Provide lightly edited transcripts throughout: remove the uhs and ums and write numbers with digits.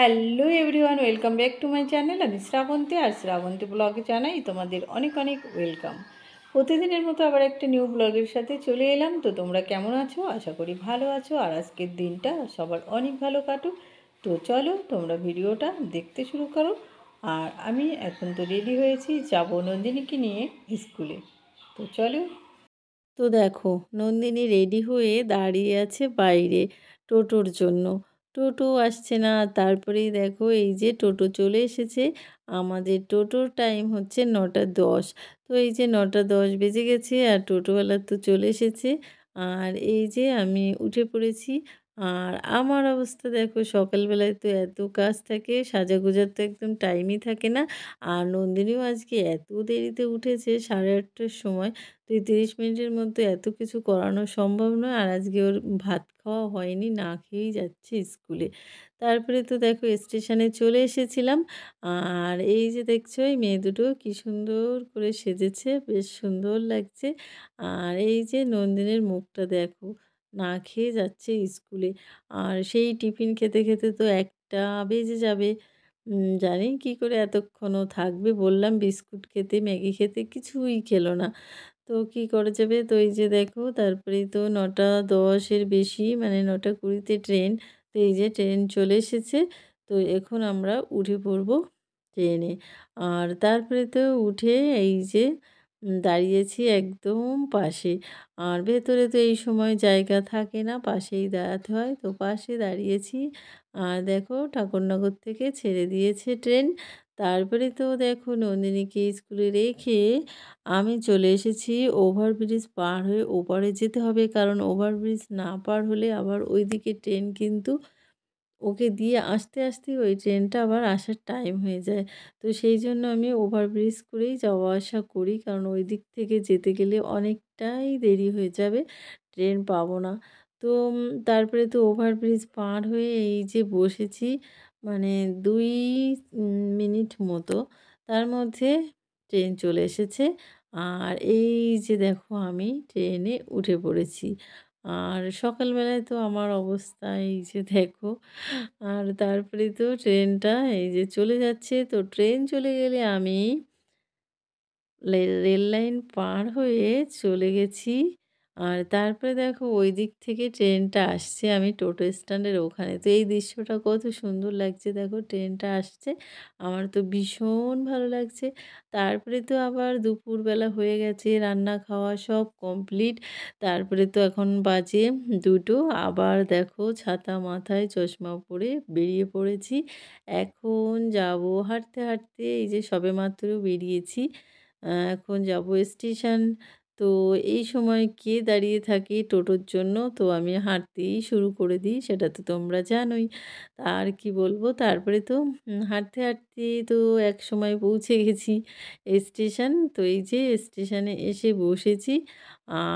Hello everyone, welcome back to my channel. আমি শ্রাবন্তী, আর শ্রাবন্তী ব্লগে জানাই তোমাদের অনেক অনেক ওয়েলকাম। প্রতিদিনের মতো আবার একটা নিউ ব্লগের সাথে চলে এলাম। তো তোমরা কেমন আছো? আশা করি ভালো আছো, আর আজকের দিনটা সবার অনেক ভালো কাটুক। তো চলো তোমরা ভিডিওটা দেখতে শুরু করো। আর আমি এখন তো রেডি হয়েছি, যাবো নন্দিনীকে নিয়ে স্কুলে। তো চলো। তো দেখো, নন্দিনী রেডি হয়ে দাঁড়িয়ে আছে বাইরে টোটোর জন্য। টোটো আসছে না, তারপরেই দেখো এই যে টোটো চলে এসেছে। আমাদের টোটোর টাইম হচ্ছে 9:10। তো এই যে 9:10 বেজে গেছে, আর টোটোওয়ালা তো চলে এসেছে। আর এই যে আমি উঠে পড়েছি। আর আমার অবস্থা দেখো, সকালবেলায় তো এত কাজ থাকে, সাজাগোজার তো একদম টাইমই থাকে না। আর নন্দিনীও আজকে এত দেরিতে উঠেছে, 8:30টার সময়। তো এই 30 মিনিটের মধ্যে এত কিছু করানো সম্ভব নয়। আর আজকে ওর ভাত খাওয়া হয়নি, না খেয়েই যাচ্ছে স্কুলে। তারপরে তো দেখো স্টেশনে চলে এসেছিলাম। আর এই যে দেখছো, এই মেয়ে দুটো কি সুন্দর করে সেজেছে, বেশ সুন্দর লাগছে। আর এই যে নন্দিনীর মুখটা দেখো, না খেয়ে যাচ্ছে স্কুলে। আর সেই টিফিন খেতে খেতে তো 1টা বেজে যাবে। জানি কি করে এতক্ষণও থাকবে। বললাম বিস্কুট খেতে, ম্যাগি খেতে, কিছুই খেলো না। তো কি করা যাবে? তো এই যে দেখো, তারপরেই তো 9:10 এর বেশি, মানে 9:20-তে ট্রেন। তো এই যে ট্রেন চলে এসেছে। তো এখন আমরা উঠে পড়বো ট্রেনে। আর তারপরে তো উঠে এই যে দাঁড়িয়েছি একদম পাশে। আর ভেতরে তো এই সময় জায়গা থাকে না, পাশেই দাঁড়াতে হয়। তো পাশে দাঁড়িয়েছি। আর দেখো ঠাকুরনগর থেকে ছেড়ে দিয়েছে ট্রেন। তারপরে তো দেখো নন্দিনীকে স্কুলে রেখে আমি চলে এসেছি ওভারব্রিজ পার হয়ে ওপারে যেতে হবে, কারণ ওভারব্রিজ না পার হলে আবার ওইদিকে ট্রেন কিন্তু ওকে দিয়ে আসতে আসতে ওই ট্রেনটা আবার আসার টাইম হয়ে যায়। তো সেই জন্য আমি ওভারব্রিজ করেই যাওয়া আসা করি, কারণ ওই দিক থেকে যেতে গেলে অনেকটাই দেরি হয়ে যাবে, ট্রেন পাবো না। তো তারপরে তো ওভারব্রিজ পার হয়ে এই যে বসেছি, মানে 2 মিনিট মতো, তার মধ্যে ট্রেন চলে এসেছে। আর এই যে দেখো আমি ট্রেনে উঠে পড়েছি। আর সকালবেলায় তো আমার অবস্থা এই যে দেখো। আর তারপরে তো ট্রেনটা এই যে চলে যাচ্ছে। তো ট্রেন চলে গেলে আমি রেল লাইন পার হয়ে চলে গেছি। আর তারপরে দেখো ওই দিক থেকে ট্রেনটা আসছে, আমি টোটো স্ট্যান্ডের ওখানে। তো এই দৃশ্যটা কত সুন্দর লাগছে দেখো, ট্রেনটা আসছে। আমার তো ভীষণ ভালো লাগছে। তারপরে তো আবার দুপুরবেলা হয়ে গেছে, রান্না খাওয়া সব কমপ্লিট। তারপরে তো এখন বাজে 2টো। আবার দেখো ছাতা মাথায়, চশমা পরে বেরিয়ে পড়েছি। এখন যাব হাঁটতে হাঁটতে, এই যে সবেমাত্র বেরিয়েছি। এখন যাব স্টেশন। তো এই সময় কে দাঁড়িয়ে থাকে টোটোর জন্য? তো আমি হাঁটতেই শুরু করে দিই, সেটা তো তোমরা জানোই। আর কি বলবো, তারপরে তো হাঁটতে হাঁটতে তো একসময় পৌঁছে গেছি স্টেশন। তো এই যে স্টেশনে এসে বসেছি।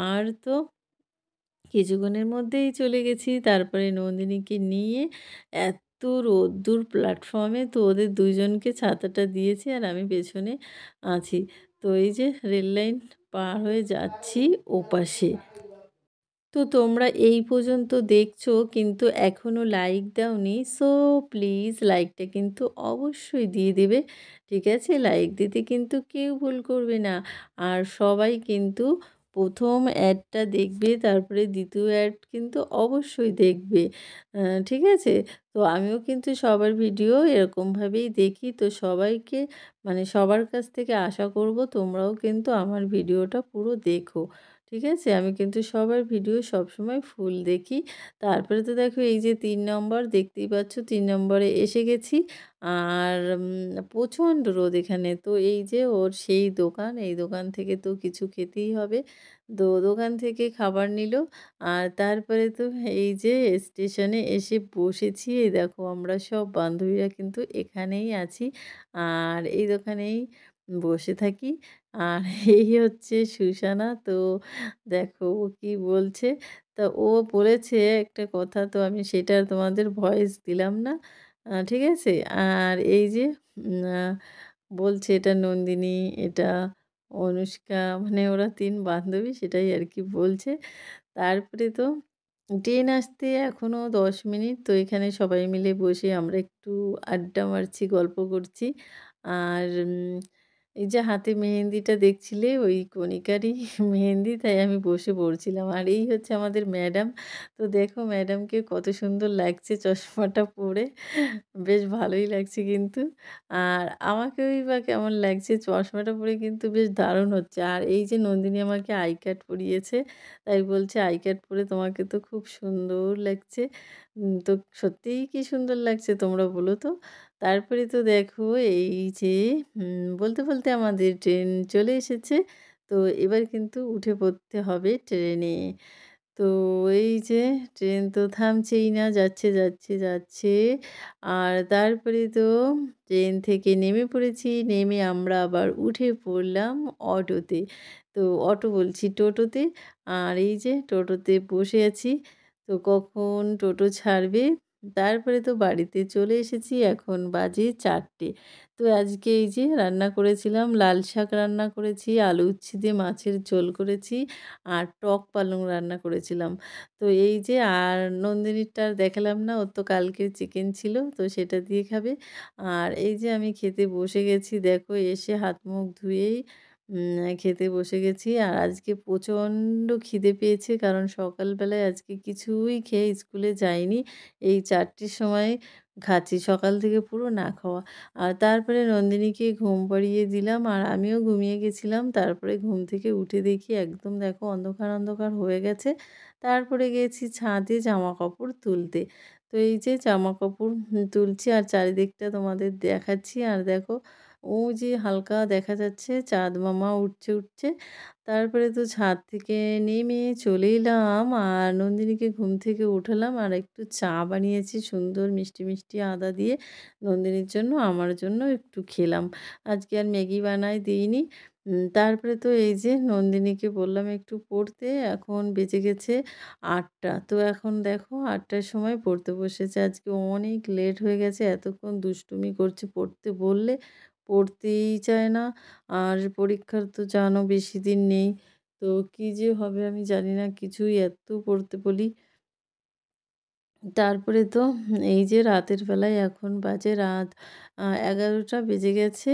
আর তো কিছুক্ষণের মধ্যেই চলে গেছি। তারপরে নন্দিনীকে নিয়ে এত রোদ্দুর প্ল্যাটফর্মে, তো ওদের 2 জনকে ছাতাটা দিয়েছি, আর আমি পেছনে আছি। তো এই যে রেল লাইন পার হয়ে যাচ্ছি ওপাশে। তো তোমরা এই পর্যন্ত দেখছো কিন্তু এখনও লাইক দাওনি। সো প্লিজ লাইকটা কিন্তু অবশ্যই দিয়ে দেবে। ঠিক আছে? লাইক দিতে কিন্তু কেউ ভুল করবে না। আর সবাই কিন্তু ১ম অ্যাডটা দেখবে, তারপরে ২য় অ্যাড কিন্তু অবশ্যই দেখবে। ঠিক আছে? তো আমিও কিন্তু সবার ভিডিও এরকমভাবেই দেখি। তো সবাইকে, মানে সবার কাছ থেকে আশা করব তোমরাও কিন্তু আমার ভিডিওটা পুরো দেখো। ঠিক আছে? আমি কিন্তু সবার ভিডিও সবসময় ফুল দেখি। তারপরে তো দেখো এই যে ৩ নম্বর দেখতেই পাচ্ছ, ৩ নম্বরে এসে গেছি। আর প্রচণ্ড রোদ এখানে। তো এই যে ওর সেই দোকান, এই দোকান থেকে তো কিছু খেতেই হবে। তো দোকান থেকে খাবার নিল। আর তারপরে তো এই যে স্টেশনে এসে বসেছি। এই দেখো আমরা সব বান্ধবীরা কিন্তু এখানেই আছি। আর এই দোকানেই বসে থাকি। আর এই হচ্ছে সুসানা। তো দেখো ও কি বলছে। তা ও বলেছে একটা কথা, তো আমি সেটা তোমাদের ভয়েস দিলাম না। ঠিক আছে? আর এই যে বলছে এটা নন্দিনী, এটা অনুষ্কা, মানে ওরা ৩ বান্ধবী, সেটাই আরকি বলছে। তারপরে তো ট্রেন আসতে এখনও ১০ মিনিট। তো এখানে সবাই মিলে বসে আমরা একটু আড্ডা মারছি, গল্প করছি। আর এই যে হাতে মেহেন্দিটা দেখছিলে ওই কণিকারই মেহেন্দি, তাই আমি বসে পড়ছিলাম। আর এই হচ্ছে আমাদের ম্যাডাম। তো দেখো ম্যাডামকে কত সুন্দর লাগছে চশমাটা পরে। বেশ ভালোই লাগছে কিন্তু। আর আমাকেই বা কেমন লাগছে, চশমাটা পরে কিন্তু বেশ দারুণ হচ্ছে। আর এই যে নন্দিনী আমাকে আই কার্ড পরিয়েছে। তাই বলছে, "আই কার্ড পরে তোমাকে তো খুব সুন্দর লাগছে।" তো সত্যিই কি সুন্দর লাগছে তোমরা বলো তো? তারপরে তো দেখো এই যে বলতে, বলতে আমাদের ট্রেন চলে এসেছে। তো এবার কিন্তু উঠে পড়তে হবে ট্রেনে। তো এই যে ট্রেন তো থামছেই না, যাচ্ছে, যাচ্ছে, যাচ্ছে। আর তারপরে তো ট্রেন থেকে নেমে পড়েছি। নেমে আমরা আবার উঠে পড়লাম অটোতে। তো অটো বলছি টোটোতে। আর এই যে টোটোতে বসে আছি। তো কখন টোটো ছাড়বে। তারপরে তো বাড়িতে চলে এসেছি। এখন বাজে ৪টে। তো আজকে এই যে রান্না করেছিলাম, লাল শাক রান্না করেছি, আলু উচ্ছে দিয়ে মাছের ঝোল করেছি, আর টক পালং রান্না করেছিলাম। তো এই যে আর নন্দিনীরটা আর দেখালাম না, ওর তো কালকের চিকেন ছিল, তো সেটা দিয়ে খাবে। আর এই যে আমি খেতে বসে গেছি, দেখো এসে হাত মুখ ধুয়েই খেতে বসে গেছি। আর আজকে প্রচণ্ড খিদে পেয়েছে, কারণ সকালবেলায় আজকে কিছুই খেয়ে স্কুলে যাইনি। এই ৪টের সময় খাচ্ছি, সকাল থেকে পুরো না খাওয়া। আর তারপরে নন্দিনীকে ঘুম পাড়িয়ে দিলাম আর আমিও ঘুমিয়ে গেছিলাম। তারপরে ঘুম থেকে উঠে দেখি একদম দেখো অন্ধকার, অন্ধকার হয়ে গেছে। তারপরে গেছি ছাদে জামাকাপড় তুলতে। তো এই যে জামাকাপড় তুলছি আর চারিদিকটা তোমাদের দেখাচ্ছি। আর দেখো ওই যে হালকা দেখা যাচ্ছে চাঁদ মামা উঠছে, উঠছে। তারপরে তো ছাদ থেকে নেমে চলে এলাম আর নন্দিনীকে ঘুম থেকে উঠালাম আর একটু চা বানিয়েছি সুন্দর মিষ্টি, মিষ্টি আদা দিয়ে নন্দিনীর জন্য, আমার জন্য একটু খেলাম। আজকে আর ম্যাগি বানাই দিইনি। তারপরে তো এই যে নন্দিনীকে বললাম একটু পড়তে, এখন বেজে গেছে ৮টা। তো এখন দেখো ৮টার সময় পড়তে বসেছে। আজকে অনেক লেট হয়ে গেছে, এতক্ষণ দুষ্টুমি করছে, পড়তে বললে পড়তেই চায় না। আর পরীক্ষার তো জানো বেশি দিন নেই। তো কী যে হবে আমি জানি না কিছুই, এত পড়তে বলি। তারপরে তো এই যে রাতের বেলায় এখন বাজে রাত ১১টা বেজে গেছে।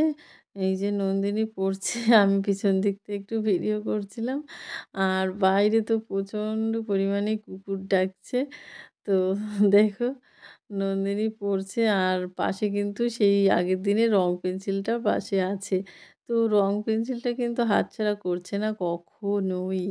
এই যে নন্দিনী পড়ছে, আমি পিছন দিক থেকে একটু ভিডিও করছিলাম। আর বাইরে তো প্রচণ্ড পরিমাণে কুকুর ডাকছে। তো দেখো নন্দিনী পড়ছে আর পাশে কিন্তু সেই আগের দিনের রং পেন্সিলটা পাশে আছে। তো রং পেন্সিলটা কিন্তু হাতছাড়া করছে না কখনোই।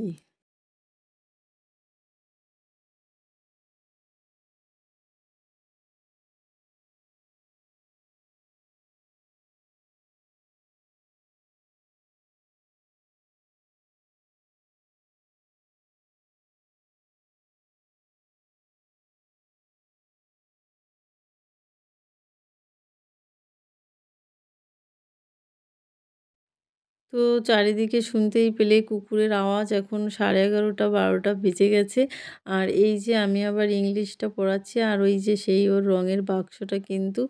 তো চারিদিকে শুনতেই পেলে কুকুরের আওয়াজ। এখন 11:30 12টা বেজে গেছে। আর এই যে আমি আবার ইংলিশটা পড়াচ্ছি আর ওই যে সেই ওর রঙের বাক্সটা কিন্তু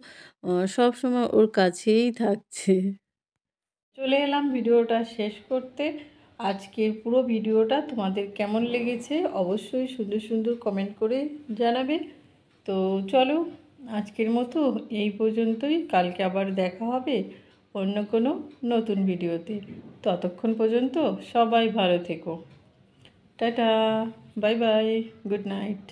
সবসময় ওর কাছেই থাকছে। চলে এলাম ভিডিওটা শেষ করতে। আজকের পুরো ভিডিওটা তোমাদের কেমন লেগেছে অবশ্যই সুন্দর সুন্দর কমেন্ট করে জানাবে। তো চলো আজকের মতো এই পর্যন্তই, কালকে আবার দেখা হবে অন্য কোনো নতুন ভিডিওতে। ততক্ষণ পর্যন্ত সবাই ভালো থেকো। Tata, bye bye, good night.